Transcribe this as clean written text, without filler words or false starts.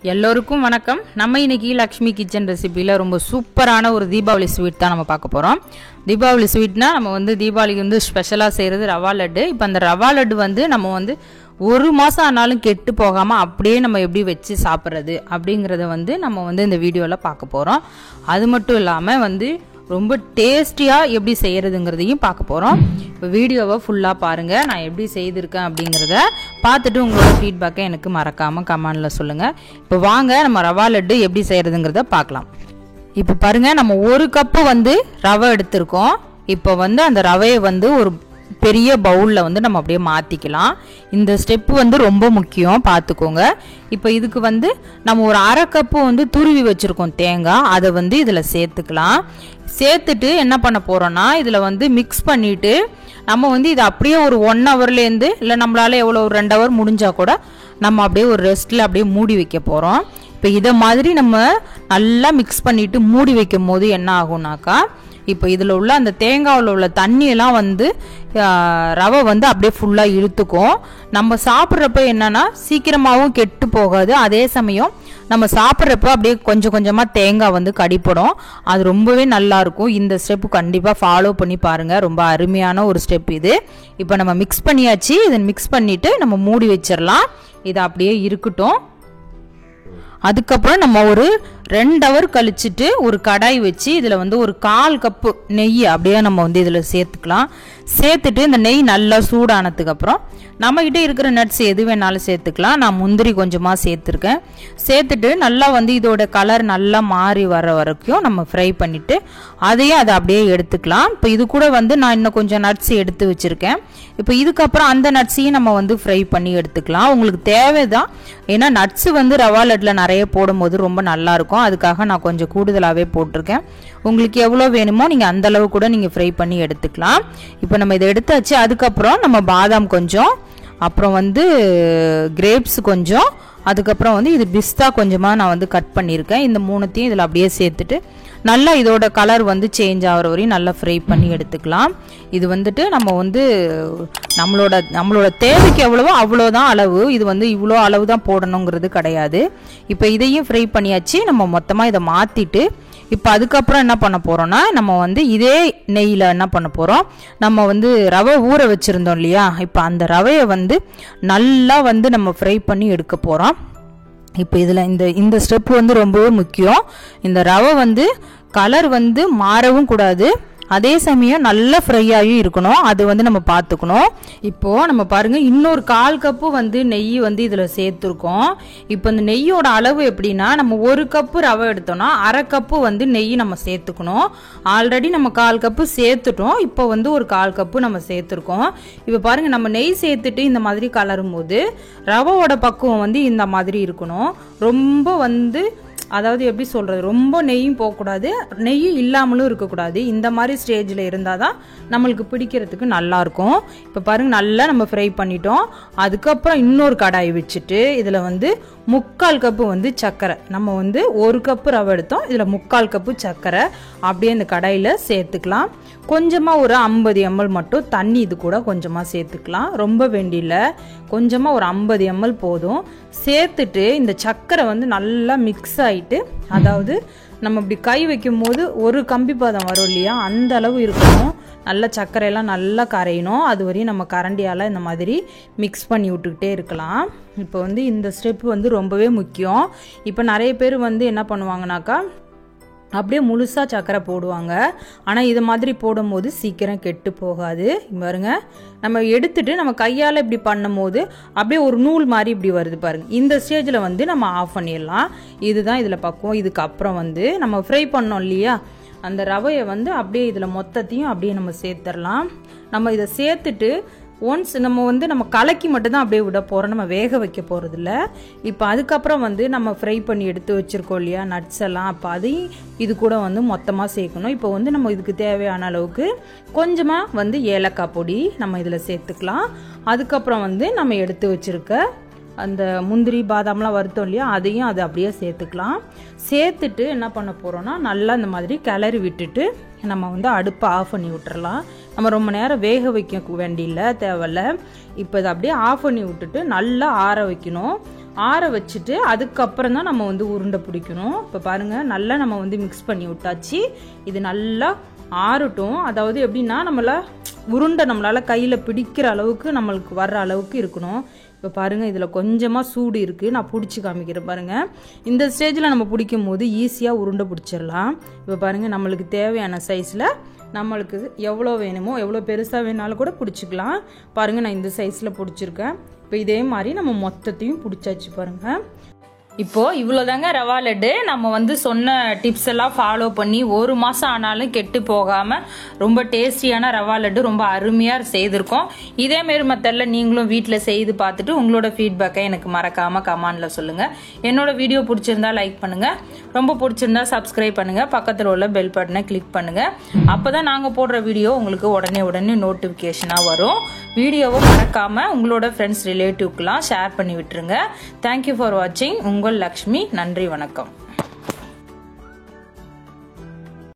எல்லோருக்கும் வணக்கம். நம்ம இன்னைக்கு லக்ஷ்மி கிச்சன் ரெசிபியில் ரொம்ப சூப்பரான ஒரு தீபாவளி ஸ்வீட் தான் நம்ம பார்க்க போகிறோம். தீபாவளி ஸ்வீட்னா நம்ம தீபாவளிக்கு ஸ்பெஷலாக செய்கிறது ரவா லட்டு. இப்போ அந்த ரவா லட்டு நம்ம ஒரு மாதம் ஆனாலும் கெட்டு போகாமல் அப்படியே நம்ம எப்படி வச்சு சாப்பிட்றது அப்படிங்கிறத நம்ம இந்த வீடியோவில் பார்க்க போகிறோம். அது மட்டும் இல்லாமல் ரொம்ப டேஸ்டியாக எப்படி செய்கிறதுங்கிறதையும் பார்க்க போகிறோம். இப்போ வீடியோவை ஃபுல்லாக பாருங்கள். நான் எப்படி செய்திருக்கேன் அப்படிங்கிறத பார்த்துட்டு உங்களோட ஃபீட்பேக்கை எனக்கு மறக்காமல் கமெண்டில் சொல்லுங்கள். இப்போ வாங்க நம்ம ரவா லட்டு எப்படி செய்கிறதுங்கிறத பார்க்கலாம். இப்போ பாருங்கள், நம்ம ஒரு கப்பு ரவை எடுத்திருக்கோம். இப்போ அந்த ரவையை ஒரு பெரிய பவுலில் நம்ம அப்படியே மாற்றிக்கலாம். இந்த ஸ்டெப்பு ரொம்ப முக்கியம், பார்த்துக்கோங்க. இப்போ இதுக்கு நம்ம ஒரு அரை கப்பு துருவி வச்சுருக்கோம் தேங்காய், அதை இதில் சேர்த்துக்கலாம். சேர்த்துட்டு என்ன பண்ண போகிறோன்னா இதில் மிக்ஸ் பண்ணிவிட்டு நம்ம இது அப்படியே ஒரு 1 ஹவர்லேருந்து இல்லை நம்மளால எவ்வளோ ஒரு 2 ஹவர் முடிஞ்சால் கூட நம்ம அப்படியே ஒரு ரெஸ்ட்டில் அப்படியே மூடி வைக்க போகிறோம். இப்போ இதை மாதிரி நம்ம நல்லா மிக்ஸ் பண்ணிவிட்டு மூடி வைக்கும் போது என்ன ஆகும்னாக்கா, இப்போ இதில் உள்ள அந்த தேங்காயில் உள்ள தண்ணியெல்லாம் ரவை அப்படியே ஃபுல்லாக இழுத்துக்கும். நம்ம சாப்பிட்றப்ப என்னன்னா சீக்கிரமாகவும் கெட்டு போகாது. அதே சமயம் நம்ம சாப்பிட்றப்ப அப்படியே கொஞ்சம் கொஞ்சமாக தேங்காய் கடிப்படும். அது ரொம்பவே நல்லாயிருக்கும். இந்த ஸ்டெப்பு கண்டிப்பாக ஃபாலோ பண்ணி பாருங்கள். ரொம்ப அருமையான ஒரு ஸ்டெப் இது. இப்போ நம்ம மிக்ஸ் பண்ணியாச்சு. இதை மிக்ஸ் பண்ணிவிட்டு நம்ம மூடி வச்சிடலாம். இது அப்படியே இருக்கட்டும். அதுக்கப்புறம் நம்ம ஒரு 2 ஹவர் கழிச்சுட்டு ஒரு கடாய் வச்சு இதில் ஒரு 1/4 கப்பு நெய் அப்படியே நம்ம இதில் சேர்த்துக்கலாம். சேர்த்துட்டு இந்த நெய் நல்லா சூடானதுக்கப்புறம் நம்மகிட்ட இருக்கிற நட்ஸ் எது வேணாலும் சேர்த்துக்கலாம். நான் முந்திரி கொஞ்சமாக சேர்த்துருக்கேன். சேர்த்துட்டு நல்லா இதோட கலர் நல்லா மாறி வர வரைக்கும் நம்ம ஃப்ரை பண்ணிவிட்டு அதையும் அதை அப்படியே எடுத்துக்கலாம். இப்போ இது கூட நான் இன்னும் கொஞ்சம் நட்ஸ் எடுத்து வச்சுருக்கேன். இப்போ இதுக்கப்புறம் அந்த நட்ஸையும் நம்ம ஃப்ரை பண்ணி எடுத்துக்கலாம். உங்களுக்கு தேவைதான். ஏன்னா நட்ஸ் ரவா லட்டில் நிறைய போடும்போது ரொம்ப நல்லாயிருக்கும். அதுக்காக நான் கொஞ்சம் கூடுதலாகவே போட்டிருக்கேன். உங்களுக்கு எவ்வளோ வேணுமோ நீங்கள் அந்தளவு கூட நீங்கள் ஃப்ரை பண்ணி எடுத்துக்கலாம். இப்போ நம்ம இதை எடுத்தாச்சு. அதுக்கப்புறம் நம்ம பாதாம் கொஞ்சம், அப்புறம் கிரேப்ஸ் கொஞ்சம், அதுக்கப்புறம் இது பிஸ்தா கொஞ்சமாக நான் கட் பண்ணியிருக்கேன். இந்த 3த்தையும் இதில் அப்படியே சேர்த்துட்டு நல்லா இதோட கலர் சேஞ்ச் ஆகிற வரையும் நல்லா ஃப்ரை பண்ணி எடுத்துக்கலாம். இது நம்ம நம்மளோட தேவைக்கு எவ்வளவோ அவ்வளோதான் அளவு. இது இவ்வளோ அளவு தான் போடணுங்கிறது கிடையாது. இப்போ இதையும் ஃப்ரை பண்ணியாச்சு. நம்ம மொத்தமாக இதை மாற்றிட்டு இப்போ அதுக்கப்புறம் என்ன பண்ண போகிறோன்னா, நம்ம இதே நெய்யில் என்ன பண்ண போகிறோம், நம்ம ரவை ஊற வச்சுருந்தோம் இல்லையா, இப்போ அந்த ரவையை நல்லா நம்ம ஃப்ரை பண்ணி எடுக்க போகிறோம். இப்போ இதில் இந்த ஸ்டெப் ரொம்பவே முக்கியம். இந்த ரவை கலர் மாறவும் கூடாது, அதே சமயம் நல்ல ஃப்ரையாகவும் இருக்கணும். அது நம்ம பார்த்துக்கணும். இப்போது நம்ம பாருங்கள், இன்னொரு 1/4 கப்பு நெய் இதில் சேர்த்துருக்கோம். இப்போ இந்த நெய்யோட அளவு எப்படின்னா, நம்ம 1 கப்பு ரவை எடுத்தோம்னா அரை கப்பு நெய் நம்ம சேர்த்துக்கணும். ஆல்ரெடி நம்ம 1/4 கப்பு சேர்த்துட்டோம். இப்போ ஒரு 1/4 கப்பு நம்ம சேர்த்துருக்கோம். இப்போ பாருங்கள், நம்ம நெய் சேர்த்துட்டு இந்த மாதிரி கலரும் போது ரவையோட பக்குவம் இந்த மாதிரி இருக்கணும். ரொம்ப அதாவது எப்படி சொல்கிறது, ரொம்ப நெய்யும் போகக்கூடாது, நெய்யும் இல்லாமலும் இருக்கக்கூடாது. இந்த மாதிரி ஸ்டேஜில் இருந்தால் தான் நம்மளுக்கு பிடிக்கிறதுக்கு நல்லாயிருக்கும். இப்போ பாருங்கள், நல்லா நம்ம ஃப்ரை பண்ணிட்டோம். அதுக்கப்புறம் இன்னொரு கடாய் வச்சுட்டு இதில் 3/4 கப்பு சர்க்கரை, நம்ம 1 கப்பு ரவை எடுத்தோம், இதில் 3/4 கப்பு சர்க்கரை அப்படியே இந்த கடாயில் சேர்த்துக்கலாம். கொஞ்சமாக ஒரு 50 ml மட்டும் தண்ணி இது கூட கொஞ்சமாக சேர்த்துக்கலாம். ரொம்ப வேண்டியில்ல, கொஞ்சமாக ஒரு 50 ml போதும். சேர்த்துட்டு இந்த சர்க்கரை நல்லா மிக்ஸ் ஆகிட்டு, அதாவது நம்ம இப்படி கை வைக்கும் போது ஒரு கம்பி பதம் வரும் இல்லையா, அந்த அளவு இருக்கணும். நல்லா சர்க்கரையெல்லாம் நல்லா கரையணும். அது வரையும் நம்ம கரண்டியால் இந்த மாதிரி மிக்ஸ் பண்ணி விட்டுக்கிட்டே இருக்கலாம். இப்போ இந்த ஸ்டெப்பு ரொம்பவே முக்கியம். இப்போ நிறைய பேர் என்ன பண்ணுவாங்கனாக்கா, அப்படியே முழுசாக சர்க்கரை போடுவாங்க. ஆனால் இது மாதிரி போடும்போது சீக்கிரம் கெட்டு போகாது. பாருங்க, நம்ம எடுத்துட்டு நம்ம கையால் இப்படி பண்ணும் போது அப்படியே ஒரு நூல் மாதிரி இப்படி வருது பாருங்கள். இந்த ஸ்டேஜில் நம்ம ஆஃப் பண்ணிடலாம். இதுதான் இதில் பக்குவம். இதுக்கப்புறம் நம்ம ஃப்ரை பண்ணோம் இல்லையா, அந்த ரவையை அப்படியே இதில் மொத்தத்தையும் அப்படியே நம்ம சேர்த்துடலாம். நம்ம இதை சேர்த்துட்டு ஒன்ஸ் நம்ம கலக்கி மட்டும்தான் அப்படியே விட போகிறோம், நம்ம வேக வைக்க போகிறதில்ல. இப்போ அதுக்கப்புறம் நம்ம ஃப்ரை பண்ணி எடுத்து வச்சுருக்கோம் இல்லையா நட்ஸ் எல்லாம், அப்போ அதையும் இது கூட மொத்தமாக சேர்க்கணும். இப்போ நம்ம இதுக்கு தேவையான அளவுக்கு கொஞ்சமாக ஏலக்காய் பொடி நம்ம இதில் சேர்த்துக்கலாம். அதுக்கப்புறம் நம்ம எடுத்து வச்சுருக்க அந்த முந்திரி பாதாம்லாம் வறுத்தோம் இல்லையா, அதையும் அது அப்படியே சேர்த்துக்கலாம். சேர்த்துட்டு என்ன பண்ண போகிறோன்னா, நல்லா இந்த மாதிரி கிளறி விட்டுட்டு நம்ம அடுப்பை ஆஃப் பண்ணி விட்டுறலாம். நம்ம ரொம்ப நேரம் வேக வைக்க வேண்டியில்லை, தேவையில்ல. இப்போ இதை அப்படியே ஆஃப் பண்ணி விட்டுட்டு நல்லா ஆற வைக்கணும். ஆற வச்சுட்டு அதுக்கப்புறம் தான் நம்ம வந்து உருண்டை பிடிக்கணும். இப்போ பாருங்கள் நல்லா நம்ம வந்து மிக்ஸ் பண்ணி விட்டாச்சு. இது நல்லா ஆறட்டும். அதாவது எப்படின்னா உருண்டை நம்மளால் கையில் பிடிக்கிற அளவுக்கு நம்மளுக்கு வர்ற அளவுக்கு இருக்கணும். இப்போ பாருங்கள் இதில் கொஞ்சமாக சூடு இருக்குது. நான் பிடிச்சி காமிக்கிறேன் பாருங்கள். இந்த ஸ்டேஜில் நம்ம பிடிக்கும் போது ஈஸியாக உருண்டை பிடிச்சிடலாம். இப்போ பாருங்கள் நம்மளுக்கு தேவையான சைஸில் நம்மளுக்கு எவ்வளோ வேணுமோ எவ்வளோ பெருசாக வேணாலும் கூட பிடிச்சிக்கலாம். பாருங்கள் நான் இந்த சைஸில் பிடிச்சிருக்கேன். இப்போ இதே மாதிரி நம்ம மொத்தத்தையும் பிடிச்சாச்சு பாருங்கள். இப்போது இவ்வளோதாங்க ரவா லட்டு. நம்ம வந்து சொன்ன டிப்ஸ் எல்லாம் ஃபாலோ பண்ணி 1 மாதம் ஆனாலும் கெட்டு போகாமல் ரொம்ப டேஸ்டியான ரவா லட்டு ரொம்ப அருமையாக செய்திருக்கோம். இதேமாரி மெத்தடில் நீங்களும் வீட்டில் செய்து பார்த்துட்டு உங்களோட ஃபீட்பேக்கை எனக்கு மறக்காமல் கமெண்டில் சொல்லுங்கள். என்னோட வீடியோ பிடிச்சிருந்தா லைக் பண்ணுங்கள், ரொம்ப பிடிச்சிருந்தா சப்ஸ்கிரைப் பண்ணுங்கள், பக்கத்தில் உள்ள பெல் பட்டனை கிளிக் பண்ணுங்கள். அப்போ தான் நாங்கள் போடுற வீடியோ உங்களுக்கு உடனே நோட்டிஃபிகேஷனாக வரும். வீடியோவை மறக்காமல் உங்களோட ஃப்ரெண்ட்ஸ் ரிலேட்டிவ்க்கெலாம் ஷேர் பண்ணி விட்டுருங்க. தேங்க்யூ ஃபார் வாட்சிங். உங்கள் லக்ஷ்மி. நன்றி, வணக்கம்.